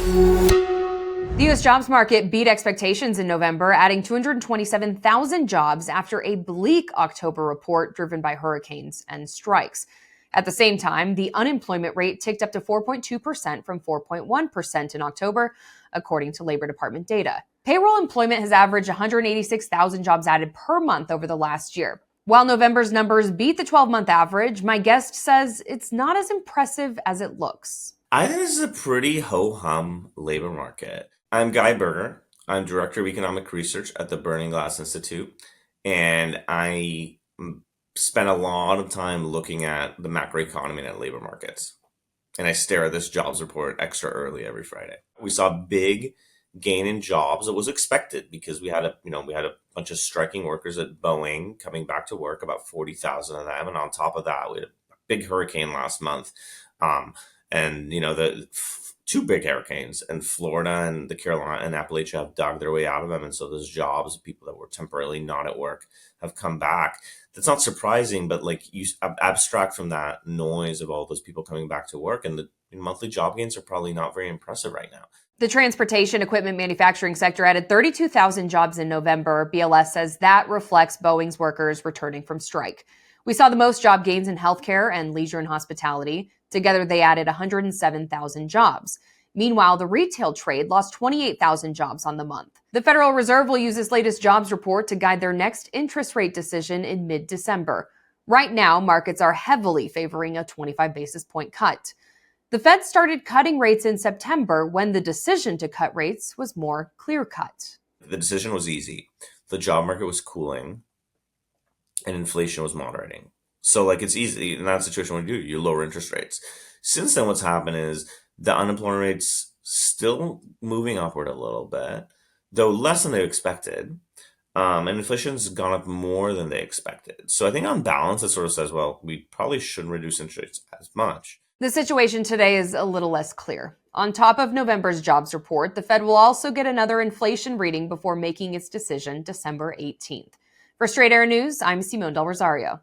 The U.S. jobs market beat expectations in November, adding 227,000 jobs after a bleak October report driven by hurricanes and strikes. At the same time, the unemployment rate ticked up to 4.2% from 4.1% in October, according to Labor Department data. Payroll employment has averaged 186,000 jobs added per month over the last year. While November's numbers beat the 12-month average, my guest says it's not as impressive as it looks. I think this is a pretty ho-hum labor market. I'm Guy Berger. I'm Director of Economic Research at the Burning Glass Institute, and I spent a lot of time looking at the macroeconomy and at labor markets. And I stare at this jobs report extra early every Friday. We saw a big gain in jobs. It was expected because we had a bunch of striking workers at Boeing coming back to work, about 40,000 of them, and on top of that, we had a big hurricane last month. And the two big hurricanes in Florida and the Carolina and Appalachia have dug their way out of them. And so those jobs, people that were temporarily not at work, have come back. That's not surprising, but like you abstract from that noise of all those people coming back to work, and the monthly job gains are probably not very impressive right now. The transportation equipment manufacturing sector added 32,000 jobs in November. BLS says that reflects Boeing's workers returning from strike. We saw the most job gains in healthcare and leisure and hospitality. Together, they added 107,000 jobs. Meanwhile, the retail trade lost 28,000 jobs on the month. The Federal Reserve will use this latest jobs report to guide their next interest rate decision in mid-December. Right now, markets are heavily favoring a 25 basis point cut. The Fed started cutting rates in September when the decision to cut rates was more clear-cut. The decision was easy. The job market was cooling and inflation was moderating. So it's easy in that situation. What do? You lower interest rates. Since then, what's happened is the unemployment rate's still moving upward a little bit, though less than they expected. And inflation's gone up more than they expected. So I think on balance, it sort of says, well, we probably shouldn't reduce interest rates as much. The situation today is a little less clear. On top of November's jobs report, the Fed will also get another inflation reading before making its decision December 18th. For Straight Air News, I'm Simone Del Rosario.